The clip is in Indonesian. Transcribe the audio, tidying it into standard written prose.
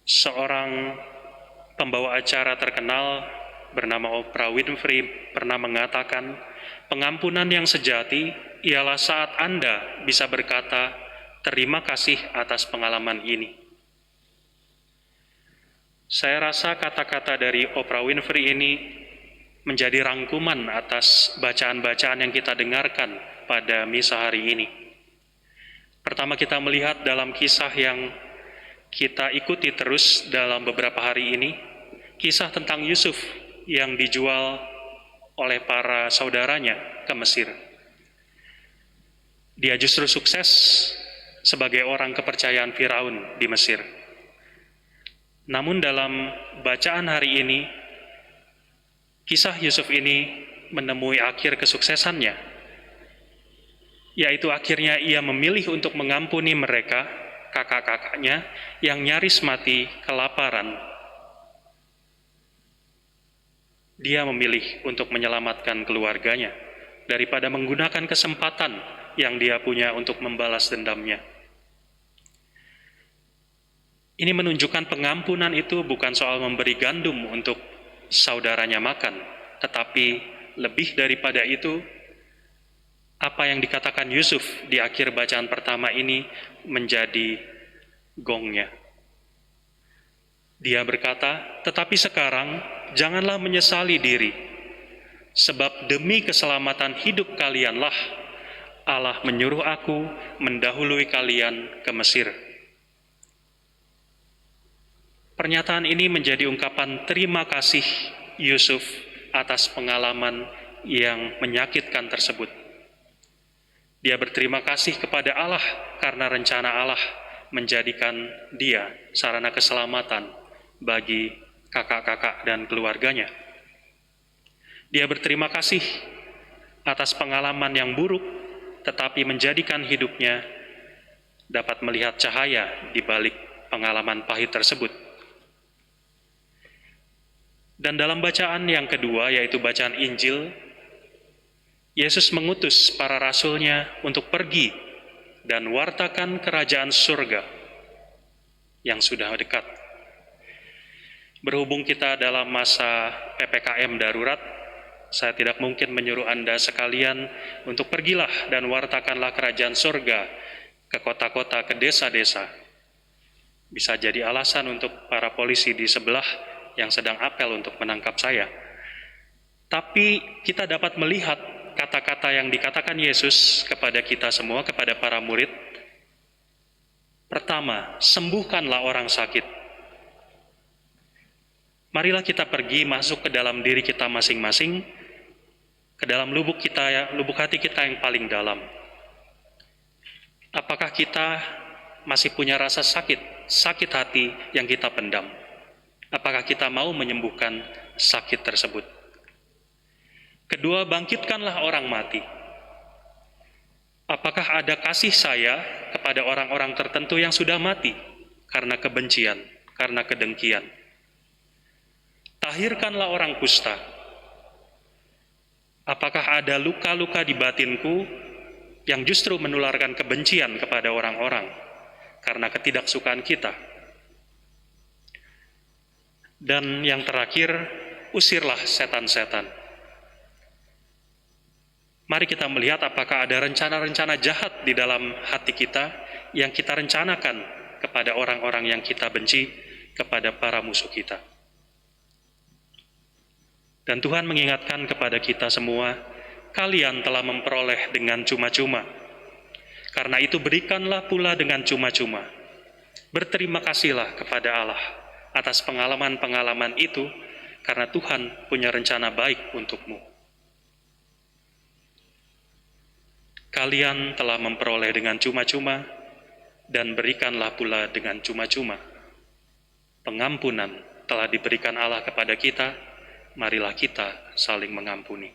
Seorang pembawa acara terkenal bernama Oprah Winfrey pernah mengatakan, pengampunan yang sejati ialah saat Anda bisa berkata, terima kasih atas pengalaman ini. Saya rasa kata-kata dari Oprah Winfrey ini menjadi rangkuman atas bacaan-bacaan yang kita dengarkan pada misa hari ini. Pertama, kita melihat dalam kisah yang kita ikuti terus dalam beberapa hari ini, kisah tentang Yusuf yang dijual oleh para saudaranya ke Mesir. Dia justru sukses sebagai orang kepercayaan Firaun di Mesir. Namun dalam bacaan hari ini, kisah Yusuf ini menemui akhir kesuksesannya, yaitu akhirnya ia memilih untuk mengampuni mereka, kakak-kakaknya, yang nyaris mati kelaparan. Dia memilih untuk menyelamatkan keluarganya daripada menggunakan kesempatan yang dia punya untuk membalas dendamnya. Ini menunjukkan pengampunan itu bukan soal memberi gandum untuk saudaranya makan, tetapi lebih daripada itu, apa yang dikatakan Yusuf di akhir bacaan pertama ini menjadi gongnya. Dia berkata, tetapi sekarang janganlah menyesali diri, sebab demi keselamatan hidup kalianlah Allah menyuruh aku mendahului kalian ke Mesir. Pernyataan ini menjadi ungkapan terima kasih Yusuf atas pengalaman yang menyakitkan tersebut. Dia berterima kasih kepada Allah karena rencana Allah menjadikan dia sarana keselamatan bagi kakak-kakak dan keluarganya. Dia berterima kasih atas pengalaman yang buruk, tetapi menjadikan hidupnya dapat melihat cahaya di balik pengalaman pahit tersebut. Dan dalam bacaan yang kedua, yaitu bacaan Injil, Yesus mengutus para rasulnya untuk pergi dan wartakan kerajaan surga yang sudah dekat. Berhubung kita dalam masa PPKM darurat, saya tidak mungkin menyuruh Anda sekalian untuk pergilah dan wartakanlah kerajaan surga ke kota-kota, ke desa-desa. Bisa jadi alasan untuk para polisi di sebelah yang sedang apel untuk menangkap saya. Tapi kita dapat melihat kata-kata yang dikatakan Yesus kepada kita semua, kepada para murid. Pertama, sembuhkanlah orang sakit. Marilah kita pergi masuk ke dalam diri kita masing-masing, ke dalam lubuk hati kita yang paling dalam. Apakah kita masih punya rasa sakit hati yang kita pendam? Apakah kita mau menyembuhkan sakit tersebut? Kedua, bangkitkanlah orang mati. Apakah ada kasih saya kepada orang-orang tertentu yang sudah mati karena kebencian, karena kedengkian? Tahirkanlah orang kusta. Apakah ada luka-luka di batinku yang justru menularkan kebencian kepada orang-orang karena ketidaksukaan kita? Dan yang terakhir, usirlah setan-setan. Mari kita melihat apakah ada rencana-rencana jahat di dalam hati kita yang kita rencanakan kepada orang-orang yang kita benci, kepada para musuh kita. Dan Tuhan mengingatkan kepada kita semua, kalian telah memperoleh dengan cuma-cuma. Karena itu berikanlah pula dengan cuma-cuma. Berterima kasihlah kepada Allah atas pengalaman-pengalaman itu, karena Tuhan punya rencana baik untukmu. Kalian telah memperoleh dengan cuma-cuma, dan berikanlah pula dengan cuma-cuma. Pengampunan telah diberikan Allah kepada kita, marilah kita saling mengampuni.